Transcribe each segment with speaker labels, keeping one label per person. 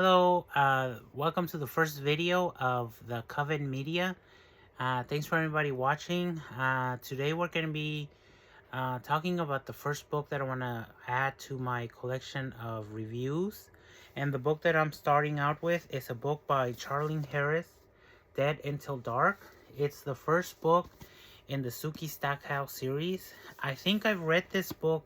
Speaker 1: Hello, welcome to the first video of the Coven Media. Thanks for everybody watching. Today we're going to be talking about the first book that I want to add to my collection of reviews. And the book that I'm starting out with is a book by Charlaine Harris, Dead Until Dark. It's the first book in the Sookie Stackhouse series. I think I've read this book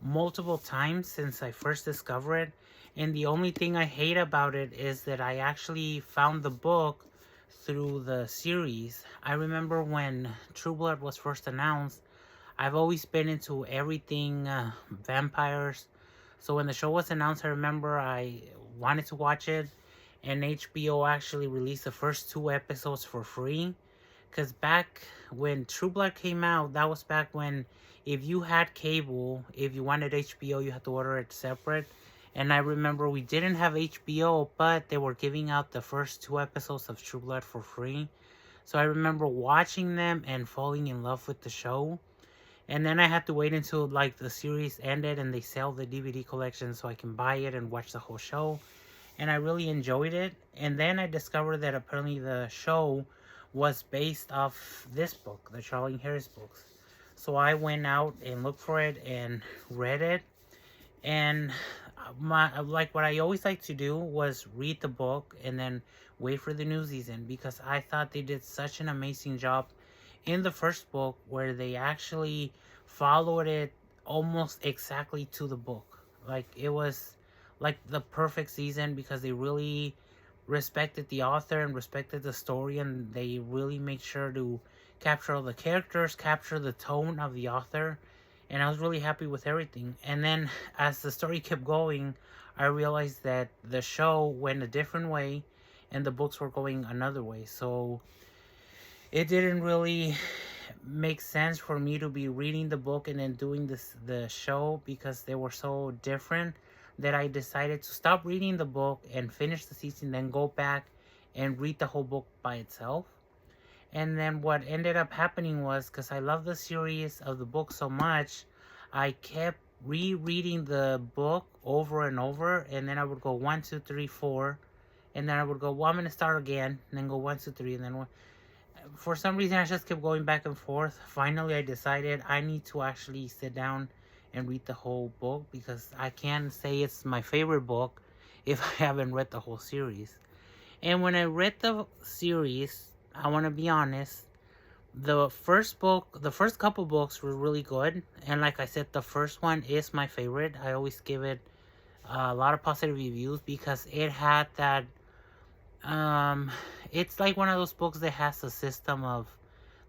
Speaker 1: multiple times since I first discovered it, and the only thing I hate about it is that I actually found the book through the series. I remember when True Blood was first announced, I've always been into everything vampires. So when the show was announced, I remember I wanted to watch it, and HBO actually released the first 2 episodes for free. Because back when True Blood came out, that was back when if you had cable, if you wanted HBO, you had to order it separate. And I remember we didn't have HBO, but they were giving out the first 2 episodes of True Blood for free. So I remember watching them and falling in love with the show. And then I had to wait until like the series ended and they sell the DVD collection so I can buy it and watch the whole show. And I really enjoyed it. And then I discovered that apparently the show was based off this book, the Charlaine Harris books. So I went out and looked for it and read it. And what I always like to do was read the book and then wait for the new season, because I thought they did such an amazing job in the first book where they actually followed it almost exactly to the book. Like it was like the perfect season because they really respected the author and respected the story, and they really made sure to capture all the characters, capture the tone of the author, and I was really happy with everything. And then as the story kept going, I realized that the show went a different way and the books were going another way. So it didn't really make sense for me to be reading the book and then doing the show, because they were so different that I decided to stop reading the book and finish the season, then go back and read the whole book by itself. And then what ended up happening was, because I love the series of the book so much, I kept rereading the book over and over, and then I would go 1, 2, 3, 4, and then I would go, well, I'm going to start again, and then go 1, 2, 3, and then 1. For some reason, I just kept going back and forth. Finally, I decided I need to actually sit down and read the whole book, because I can't say it's my favorite book if I haven't read the whole series. And when I read the series, I want to be honest, the first couple books were really good. And like I said, the first one is my favorite. I always give it a lot of positive reviews because it had that, it's like one of those books that has a system of,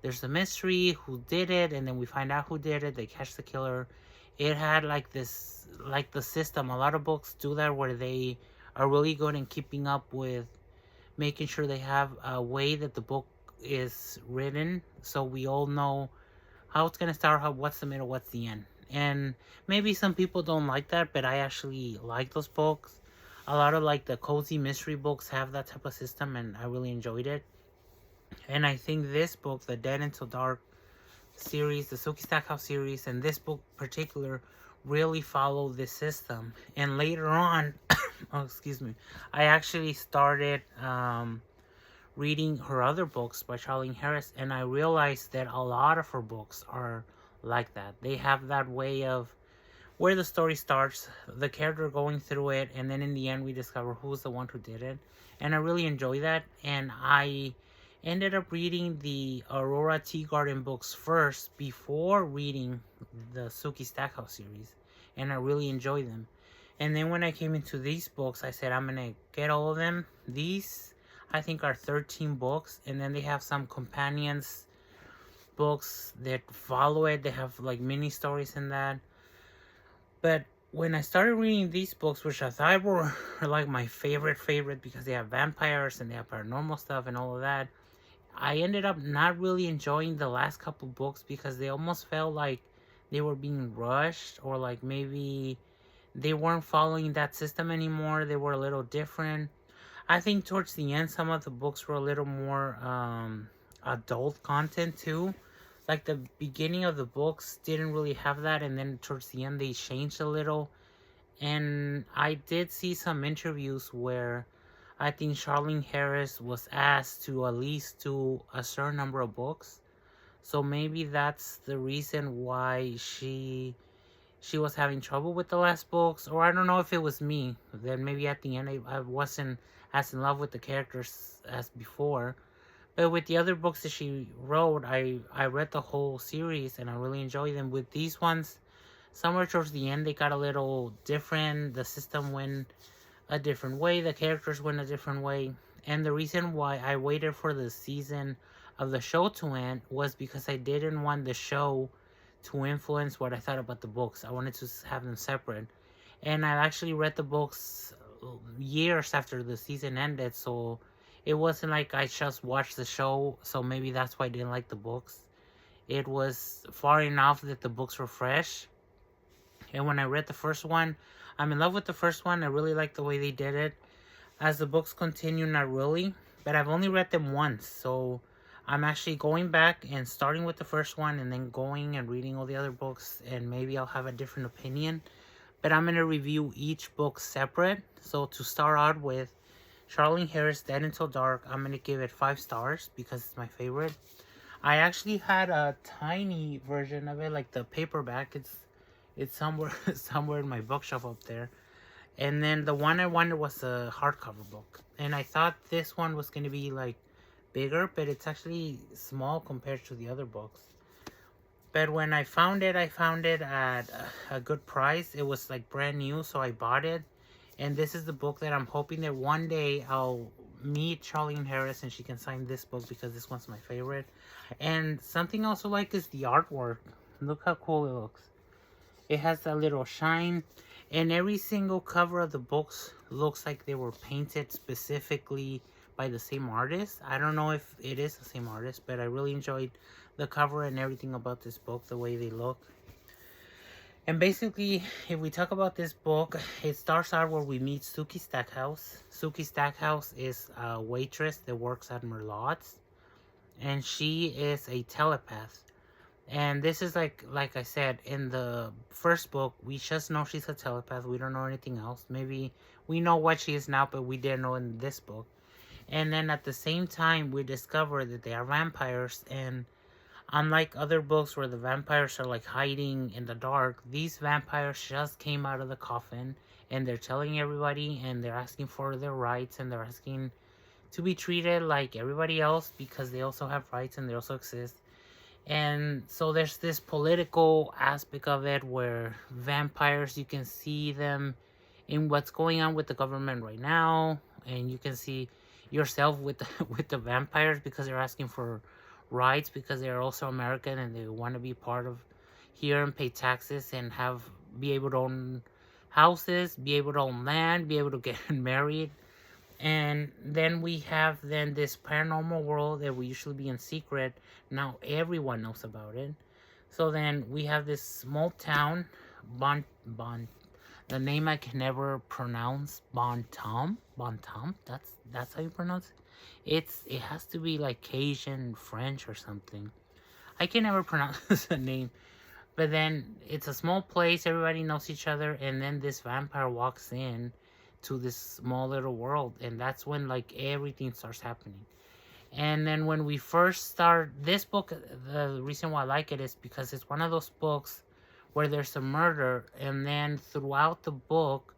Speaker 1: there's a mystery, who did it, and then we find out who did it, they catch the killer. It had like this, like the system. A lot of books do that where they are really good in keeping up with making sure they have a way that the book is written, so we all know how it's going to start, what's the middle, what's the end. And maybe some people don't like that, but I actually like those books. A lot of like the cozy mystery books have that type of system, and I really enjoyed it. And I think this book, the Dead Until Dark series, the Sookie Stackhouse series, and this book in particular really follow this system. And later on, oh, excuse me, I actually started reading her other books by Charlaine Harris, and I realized that a lot of her books are like that. They have that way of where the story starts, the character going through it, and then in the end we discover who's the one who did it. And I really enjoy that. And I ended up reading the Aurora Tea Garden books first before reading the Sookie Stackhouse series, and I really enjoyed them. And then when I came into these books, I said I'm gonna get all of them. These I think are 13 books, and then they have some companions books that follow it. They have like mini stories in that. But when I started reading these books, which I thought were like my favorite because they have vampires and they have paranormal stuff and all of that, I ended up not really enjoying the last couple books because they almost felt like they were being rushed, or like maybe they weren't following that system anymore. They were a little different. I think towards the end, some of the books were a little more adult content too. Like the beginning of the books didn't really have that, and then towards the end they changed a little. And I did see some interviews where I think Charlaine Harris was asked to at least do a certain number of books. So maybe that's the reason why she was having trouble with the last books, or I don't know if it was me. Then maybe at the end I wasn't as in love with the characters as before. But with the other books that she wrote, I read the whole series and I really enjoyed them. With these ones, somewhere towards the end they got a little different. The system went a different way. The characters went a different way. And the reason why I waited for the season of the show to end was because I didn't want the show to influence what I thought about the books. I wanted to have them separate. And I actually read the books years after the season ended, so it wasn't like I just watched the show, so maybe that's why I didn't like the books. It was far enough that the books were fresh. And when I read the first one, I'm in love with the first one. I really like the way they did it. As the books continue, not really. But I've only read them once, so I'm actually going back and starting with the first one and then going and reading all the other books, and maybe I'll have a different opinion. But I'm going to review each book separate. So to start out with, Charlaine Harris, Dead Until Dark, I'm going to give it 5 stars because it's my favorite. I actually had a tiny version of it, like the paperback. It's somewhere somewhere in my bookshelf up there. And then the one I wanted was a hardcover book. And I thought this one was going to be like bigger, but it's actually small compared to the other books. But when I found it at a good price. It was like brand new, so I bought it. And this is the book that I'm hoping that one day I'll meet Charlaine Harris and she can sign this book because this one's my favorite. And something I also like is the artwork. Look how cool it looks. It has that little shine. And every single cover of the books looks like they were painted specifically by the same artist. I don't know if it is the same artist, but I really enjoyed the cover and everything about this book, the way they look. And basically, if we talk about this book, it starts out where we meet Sookie Stackhouse. Sookie Stackhouse is a waitress that works at Merlot's, and she is a telepath. And this is like I said, in the first book, we just know she's a telepath. We don't know anything else. Maybe we know what she is now, but we didn't know in this book. And then at the same time, we discover that they are vampires. And unlike other books where the vampires are like hiding in the dark, these vampires just came out of the coffin. And they're telling everybody, and they're asking for their rights. And they're asking to be treated like everybody else because they also have rights and they also exist. And so there's this political aspect of it where vampires, you can see them in what's going on with the government right now, and you can see yourself with with the vampires because they're asking for rights because they're also American and they want to be part of here and pay taxes and be able to own houses, be able to own land, be able to get married. And then we have this paranormal world that we usually be in secret. Now everyone knows about it. So then we have this small town, Bon, the name I can never pronounce, Bontom. That's how you pronounce it. It has to be like Cajun, French or something. I can never pronounce the name. But then it's a small place, everybody knows each other, and then this vampire walks in to this small little world, and that's when like everything starts happening. And then when we first start this book, the reason why I like it is because it's one of those books where there's a murder, and then throughout the book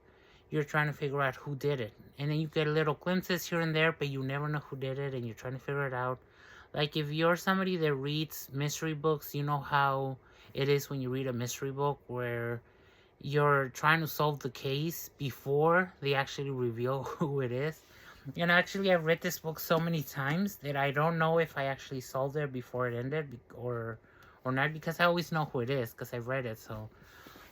Speaker 1: you're trying to figure out who did it, and then you get little glimpses here and there, but you never know who did it, and you're trying to figure it out. Like if you're somebody that reads mystery books, you know how it is when you read a mystery book where you're trying to solve the case before they actually reveal who it is. And actually, I've read this book so many times that I don't know if I actually solved it before it ended or not, because I always know who it is because I've read it. So,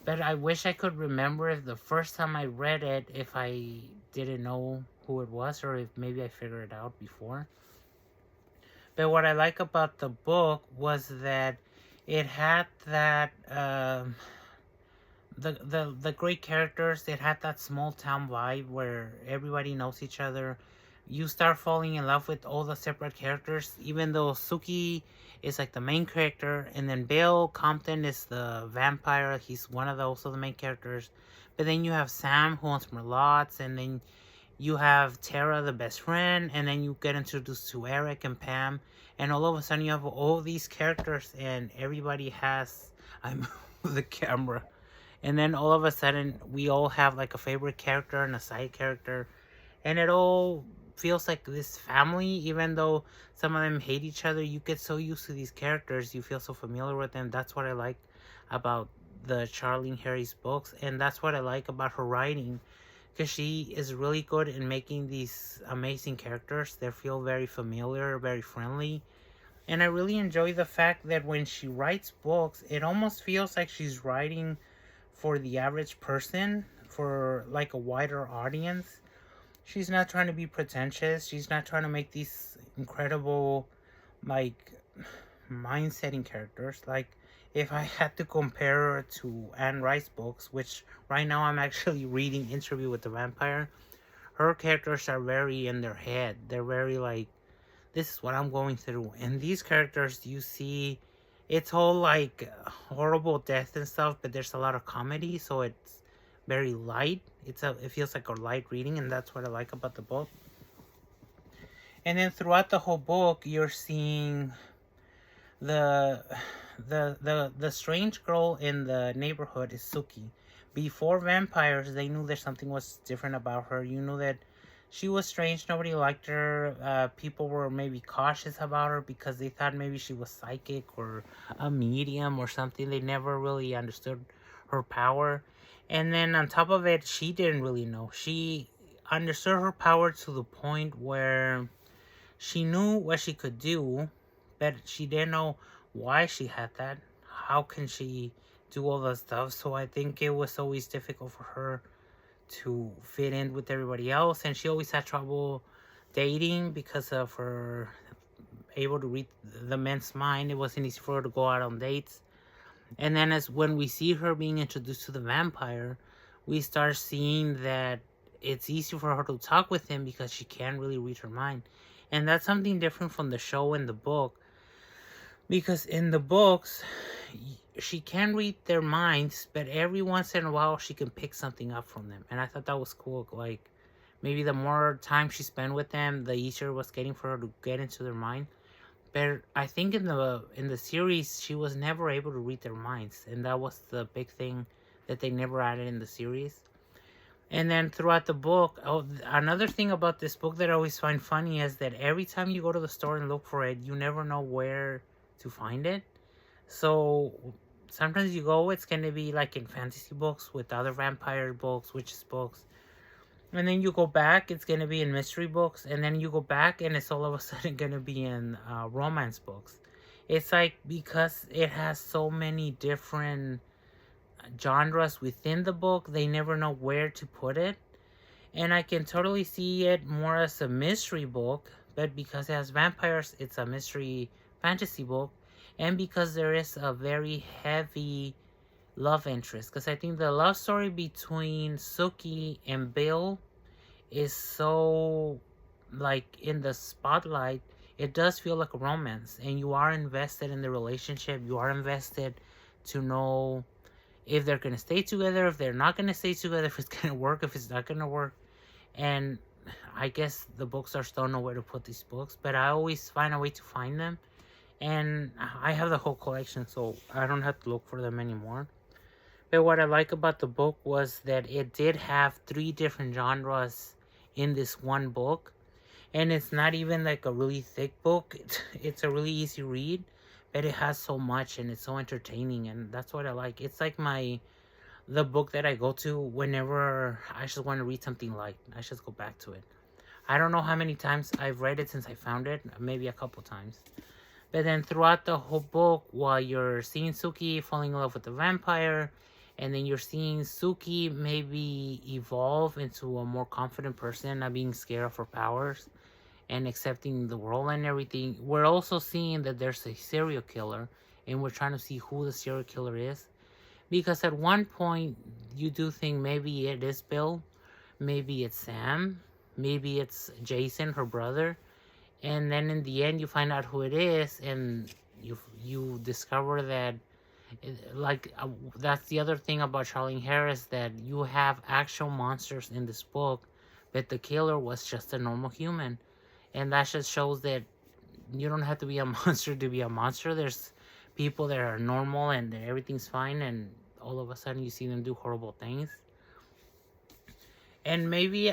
Speaker 1: but I wish I could remember if the first time I read it, if I didn't know who it was, or if maybe I figured it out before. But what I like about the book was that it had that the great characters. It had that small town vibe where everybody knows each other. You start falling in love with all the separate characters, even though Sookie is like the main character, and then Bill Compton is the vampire. He's one of also the main characters. But then you have Sam, who owns Merlot's, and then you have Tara, the best friend, and then you get introduced to Eric and Pam, and all of a sudden you have all these characters, and everybody has... I move the camera. And then all of a sudden, we all have like a favorite character and a side character. And it all feels like this family, even though some of them hate each other. You get so used to these characters, you feel so familiar with them. That's what I like about the Charlaine Harris books. And that's what I like about her writing, because she is really good in making these amazing characters. They feel very familiar, very friendly. And I really enjoy the fact that when she writes books, it almost feels like she's writing for the average person, for like a wider audience. She's not trying to be pretentious. She's not trying to make these incredible, like, mind-setting characters. Like, if I had to compare her to Anne Rice's books, which right now I'm actually reading Interview with the Vampire, her characters are very in their head. They're very like, this is what I'm going through. And these characters, you see, it's all like horrible death and stuff, but there's a lot of comedy, so it's very light. It feels like a light reading, and that's what I like about the book. And then throughout the whole book, you're seeing the strange girl in the neighborhood is Sookie. Before vampires, they knew that something was different about her. You knew that she was strange. Nobody liked her. People were maybe cautious about her because they thought maybe she was psychic or a medium or something. They never really understood her power. And then on top of it, she didn't really know. She understood her power to the point where she knew what she could do, but she didn't know why she had that. How can she do all that stuff? So I think it was always difficult for her to fit in with everybody else, and she always had trouble dating because of her able to read the men's mind. It wasn't easy for her to go out on dates. And then as when we see her being introduced to the vampire, we start seeing that it's easy for her to talk with him because she can't really read her mind. And that's something different from the show and the book, because in the books she can read their minds, but every once in a while she can pick something up from them. And I thought that was cool. Like, maybe the more time she spent with them, the easier it was getting for her to get into their mind. But I think in the series, she was never able to read their minds, and that was the big thing that they never added in the series. And then throughout the book, another thing about this book that I always find funny is that every time you go to the store and look for it, you never know where to find it. So sometimes you go, it's going to be like in fantasy books with other vampire books, witches books. And then you go back, it's going to be in mystery books. And then you go back and it's all of a sudden going to be in romance books. It's like, because it has so many different genres within the book, they never know where to put it. And I can totally see it more as a mystery book, but because it has vampires, it's a mystery fantasy book. And because there is a very heavy love interest, because I think the love story between Sookie and Bill is so like in the spotlight. It does feel like a romance, and you are invested in the relationship. You are invested to know if they're going to stay together, if they're not going to stay together, if it's going to work, if it's not going to work. And I guess the bookstores don't know where to put these books, but I always find a way to find them. And I have the whole collection, so I don't have to look for them anymore. But what I like about the book was that it did have 3 different genres in this one book. And it's not even like a really thick book. It's a really easy read, but it has so much and it's so entertaining, and that's what I like. It's like the book that I go to whenever I just want to read something light. I just go back to it. I don't know how many times I've read it since I found it. Maybe a couple times. But then throughout the whole book, while you're seeing Sookie falling in love with the vampire, and then you're seeing Sookie maybe evolve into a more confident person, not being scared of her powers, and accepting the world and everything, we're also seeing that there's a serial killer, and we're trying to see who the serial killer is. Because at one point, you do think maybe it is Bill, maybe it's Sam, maybe it's Jason, her brother. And then in the end, you find out who it is, and you discover that Like that's the other thing about Charlaine Harris, that you have actual monsters in this book, but the killer was just a normal human, and that just shows that you don't have to be a monster to be a monster. There's people that are normal and everything's fine, and all of a sudden you see them do horrible things. And maybe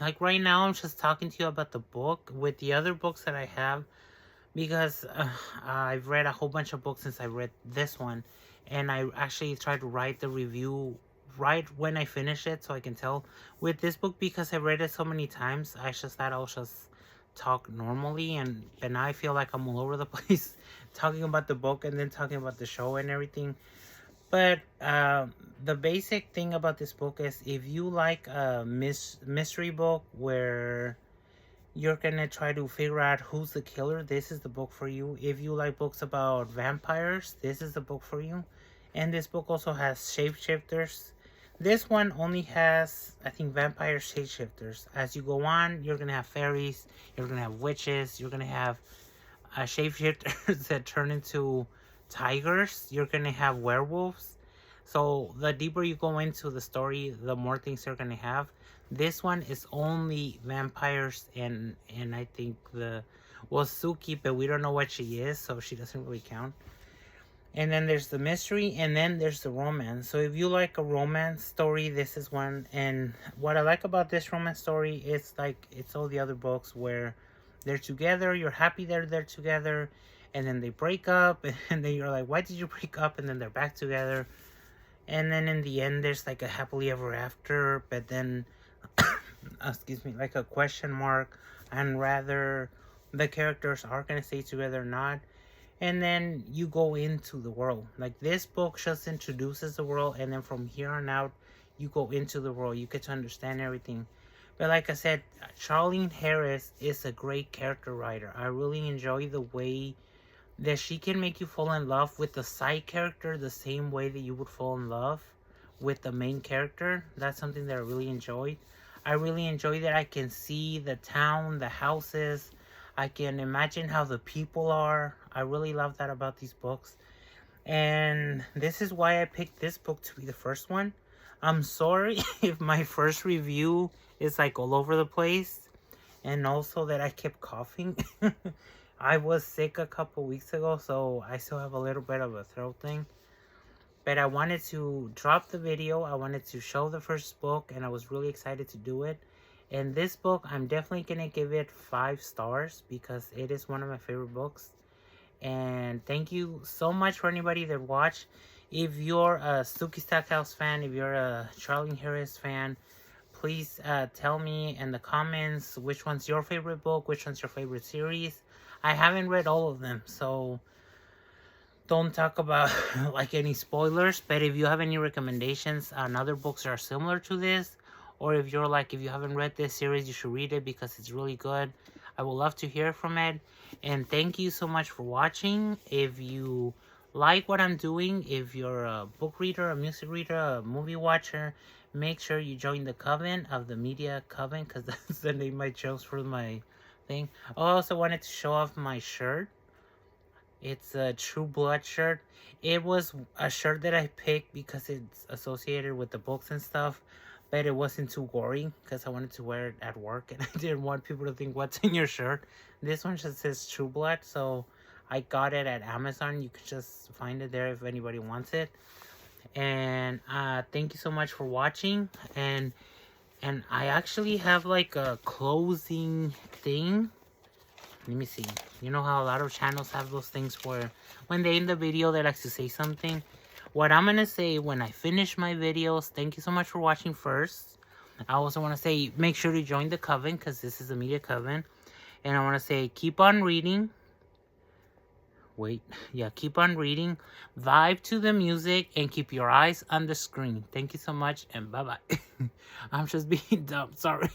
Speaker 1: like right now I'm just talking to you about the book. With the other books that I have, because I've read a whole bunch of books since I read this one, and I actually tried to write the review right when I finish it so I can tell. With this book, because I read it so many times, I just thought I'll just talk normally, and now I feel like I'm all over the place talking about the book and then talking about the show and everything. But the basic thing about this book is, if you like a mystery book where you're gonna try to figure out who's the killer, this is the book for you. If you like books about vampires, this is the book for you. And this book also has shapeshifters. This one only has, I think, vampire shapeshifters. As you go on, you're gonna have fairies, you're gonna have witches, you're gonna have shapeshifters that turn into tigers, you're gonna have werewolves. So the deeper you go into the story, the more things you're gonna have. This one is only vampires and I think Sookie, but we don't know what she is, so she doesn't really count. And then there's the mystery, and then there's the romance. So if you like a romance story, this is one. And what I like about this romance story is, like, it's all the other books where they're together, you're happy they're together, and then they break up, and then you're like, why did you break up? And then they're back together. And then in the end, there's like a happily ever after, but then, excuse me, like a question mark, and rather the characters are going to stay together or not. And then you go into the world. Like, this book just introduces the world, and then from here on out, you go into the world. You get to understand everything. But like I said, Charlaine Harris is a great character writer. I really enjoy the way that she can make you fall in love with the side character the same way that you would fall in love with the main character. That's something that I really enjoyed. I really enjoy that I can see the town, the houses. I can imagine how the people are. I really love that about these books. And this is why I picked this book to be the first one. I'm sorry if my first review is like all over the place. And also that I kept coughing. I was sick a couple weeks ago, so I still have a little bit of a throat thing. But I wanted to drop the video. I wanted to show the first book, and I was really excited to do it. And this book, I'm definitely going to give it 5 stars because it is one of my favorite books. And thank you so much for anybody that watched. If you're a Sookie Stackhouse fan, if you're a Charlaine Harris fan, please tell me in the comments which one's your favorite book, which one's your favorite series. I haven't read all of them, so don't talk about like any spoilers. But if you have any recommendations on other books that are similar to this, or if you're like, if you haven't read this series, you should read it because it's really good, I would love to hear from it. And thank you so much for watching. If you like what I'm doing, if you're a book reader, a music reader, a movie watcher, make sure you join the Coven of the Media Coven, because that's the name I chose for my thing. I also wanted to show off my shirt. It's a True Blood shirt. It was a shirt that I picked because it's associated with the books and stuff, but it wasn't too gory because I wanted to wear it at work, and I didn't want people to think, what's in your shirt? This one just says True Blood, so I got it at Amazon. You can just find it there if anybody wants it. And thank you so much for watching. And I actually have like a closing thing. Let me see. You know how a lot of channels have those things where when they end the video, they like to say something. What I'm going to say when I finish my videos, thank you so much for watching first. I also want to say, make sure to join the Coven because this is a media coven. And I want to say, keep on reading. Keep on reading. Vibe to the music and keep your eyes on the screen. Thank you so much and bye-bye. I'm just being dumb. Sorry.